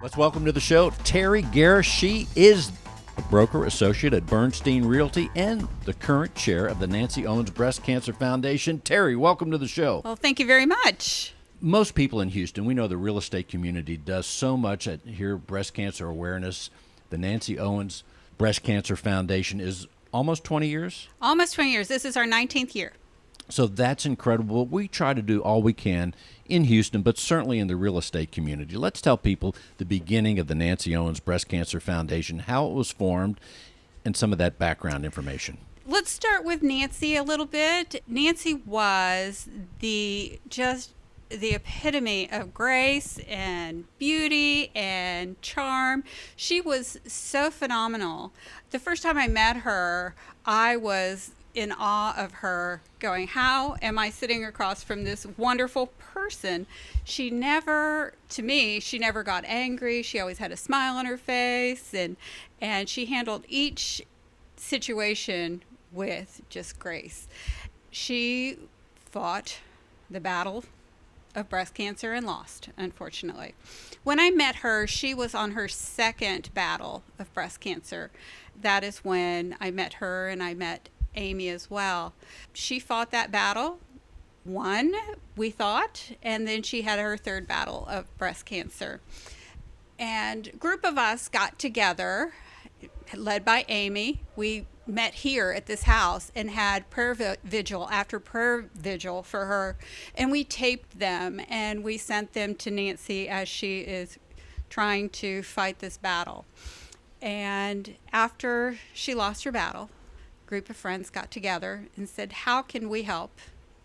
Let's welcome to the show Terri Guerra. She is a broker associate at Bernstein Realty and the current chair of the Nancy Owens Breast Cancer Foundation. Terri, welcome to the show. Well, thank you very much. Most people in Houston, we know the real estate community does so much at here, breast cancer awareness. The Nancy Owens Breast Cancer Foundation is almost 20 years? Almost 20 years. This is our 19th year. So that's incredible. We try to do all we can in Houston, but certainly in the real estate community. Let's tell people the beginning of the Nancy Owens Breast Cancer Foundation, how it was formed, and some of that background information. Let's start with Nancy a little bit. Nancy was the epitome of grace and beauty and charm. She was so phenomenal. The first time I met her, I was in awe of her, going, how am I sitting across from this wonderful person? She never got angry. She always had a smile on her face, and she handled each situation with just grace. She fought the battle of breast cancer and lost, unfortunately. When I met her, she was on her second battle of breast cancer. That is when I met her, and I met Amy as well. She fought that battle, won, we thought, and then she had her third battle of breast cancer. And a group of us got together, led by Amy. We met here at this house and had prayer vigil after prayer vigil for her, and we taped them and we sent them to Nancy as she is trying to fight this battle. And after she lost her battle, group of friends got together and said, how can we help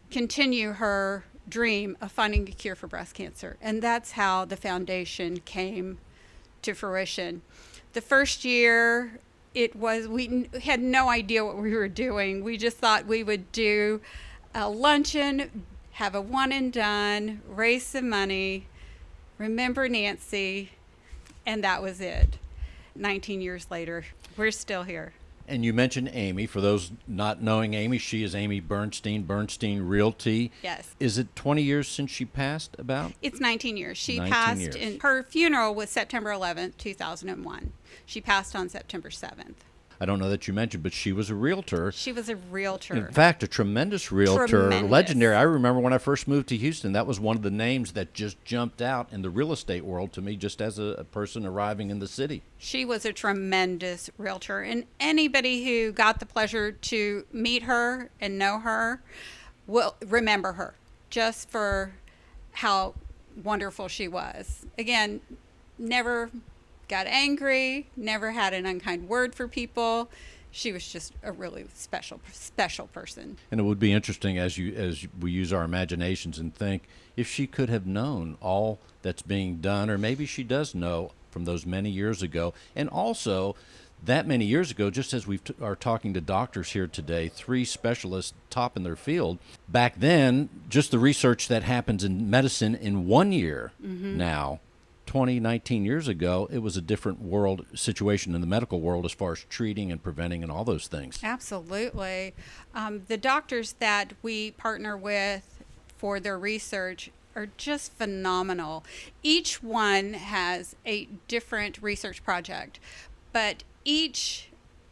continue her dream of finding a cure for breast cancer? And that's how the foundation came to fruition. The first year, we had no idea what we were doing. We just thought we would do a luncheon, have a one and done, raise some money, remember Nancy, and that was it. 19 years later, we're still here. And you mentioned Amy. For those not knowing Amy, she is Amy Bernstein, Bernstein Realty. Yes. Is it 20 years since she passed about? It's 19 years. She 19 passed, years. in her funeral was September 11th, 2001. She passed on September 7th. I don't know that you mentioned, but she was a realtor. She was a realtor. In fact, a tremendous realtor, Tremendous. legendary. I remember when I first moved to Houston, that was one of the names that just jumped out in the real estate world to me just as a person arriving in the city. She was a tremendous realtor, and anybody who got the pleasure to meet her and know her will remember her just for how wonderful she was. Again, never got angry, never had an unkind word for people. She was just a really special person. And it would be interesting as we use our imaginations and think if she could have known all that's being done, or maybe she does know from those many years ago. And also, that many years ago, just as we are talking to doctors here today, 3 specialists top in their field, back then, just the research that happens in medicine in 1 year now, 19 years ago, it was a different world situation in the medical world as far as treating and preventing and all those things. Absolutely. The doctors that we partner with for their research are just phenomenal. Each one has a different research project, but each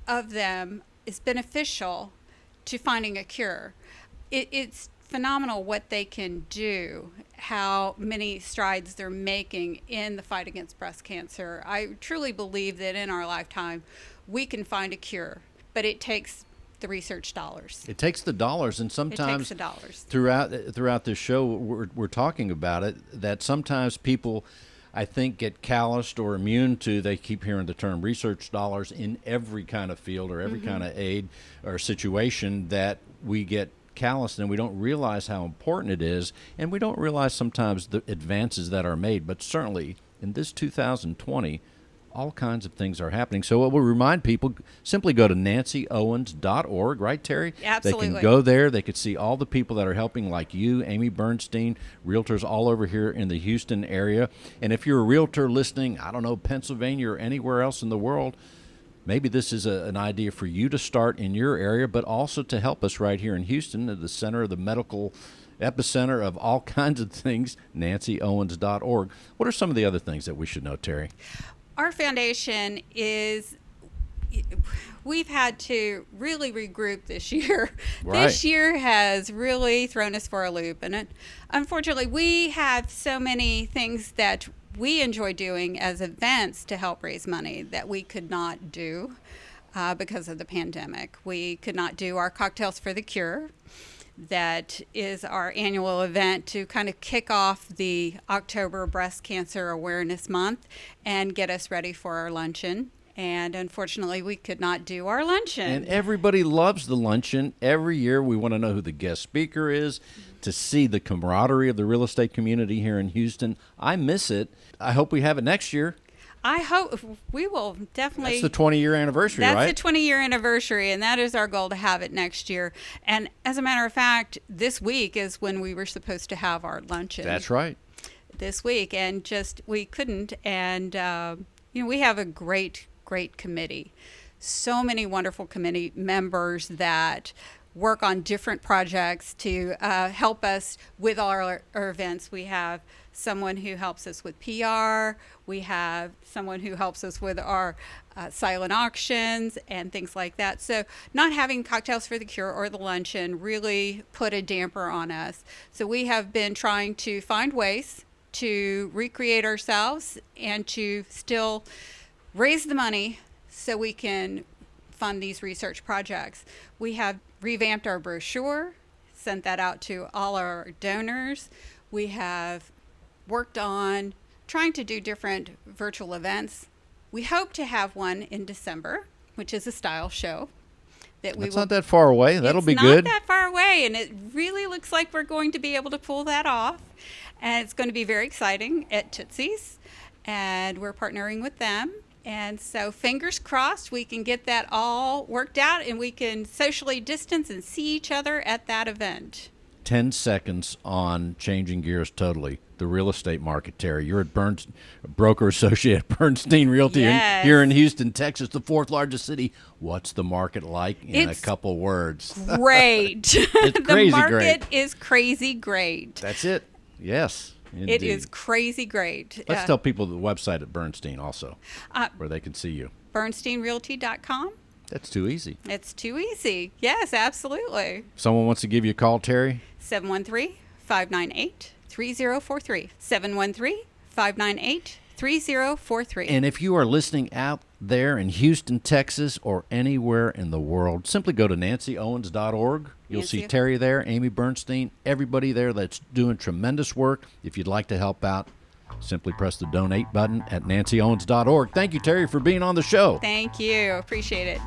of them is beneficial to finding a cure. It's phenomenal what they can do, how many strides they're making in the fight against breast cancer. I truly believe that in our lifetime we can find a cure, but it takes the research dollars. It takes the dollars, and sometimes it takes the dollars. Throughout this show we're talking about it, that sometimes people, I think, get calloused or immune to, they keep hearing the term research dollars in every kind of field or every kind of aid or situation, that we get calloused and we don't realize how important it is, and we don't realize sometimes the advances that are made. But certainly in this 2020, all kinds of things are happening. So we'll remind people, simply go to nancyowens.org, right, Terri? Absolutely. They can go there. They could see all the people that are helping, like you, Amy Bernstein, realtors all over here in the Houston area. And if you're a realtor listening, I don't know, Pennsylvania or anywhere else in the world, maybe this is an idea for you to start in your area, but also to help us right here in Houston, at the center of the medical epicenter of all kinds of things, nancyowens.org. What are some of the other things that we should know, Terri? Our foundation is, we've had to really regroup this year. Right. This year has really thrown us for a loop. And unfortunately, we have so many things that we enjoy doing as events to help raise money that we could not do because of the pandemic. We could not do our Cocktails for the Cure. That is our annual event to kind of kick off the October Breast Cancer Awareness Month and get us ready for our luncheon. And unfortunately, we could not do our luncheon. And everybody loves the luncheon. Every year we want to know who the guest speaker is, to see the camaraderie of the real estate community here in Houston. I miss it. I hope we have it next year. I hope we will definitely. That's the 20-year anniversary, right? That's the 20-year anniversary, and that is our goal to have it next year. And as a matter of fact, this week is when we were supposed to have our luncheon. That's right. This week, and just we couldn't. And we have a great committee. So many wonderful committee members that work on different projects to help us with our events. We have someone who helps us with PR. We have someone who helps us with our silent auctions and things like that. So not having Cocktails for the Cure or the luncheon really put a damper on us. So we have been trying to find ways to recreate ourselves and to still raise the money so we can fund these research projects. We have revamped our brochure, sent that out to all our donors. We have worked on trying to do different virtual events. We hope to have one in December, which is a style show. That's not that far away. That'll be good. It's not that far away, and it really looks like we're going to be able to pull that off. And it's going to be very exciting at Tootsie's, and we're partnering with them. And so fingers crossed we can get that all worked out and we can socially distance and see each other at that event. 10 seconds on changing gears totally. The real estate market, Terri. You're at broker associate at Bernstein Realty here in Houston, Texas, the fourth largest city. What's the market like in a couple words? Great. It's crazy the market great. is crazy great. That's it. Yes. Indeed. It is crazy great. Let's tell people the website at Bernstein also, where they can see you. BernsteinRealty.com. That's too easy. It's too easy. Yes, absolutely. If someone wants to give you a call, Terri? 713-598-3043. 713-598-3043. And if you are listening out there in Houston, Texas, or anywhere in the world, simply go to nancyowens.org. You'll see Terri there, Amy Bernstein, everybody there that's doing tremendous work. If you'd like to help out, simply press the donate button at nancyowens.org. Thank you, Terri, for being on the show. Thank you. Appreciate it.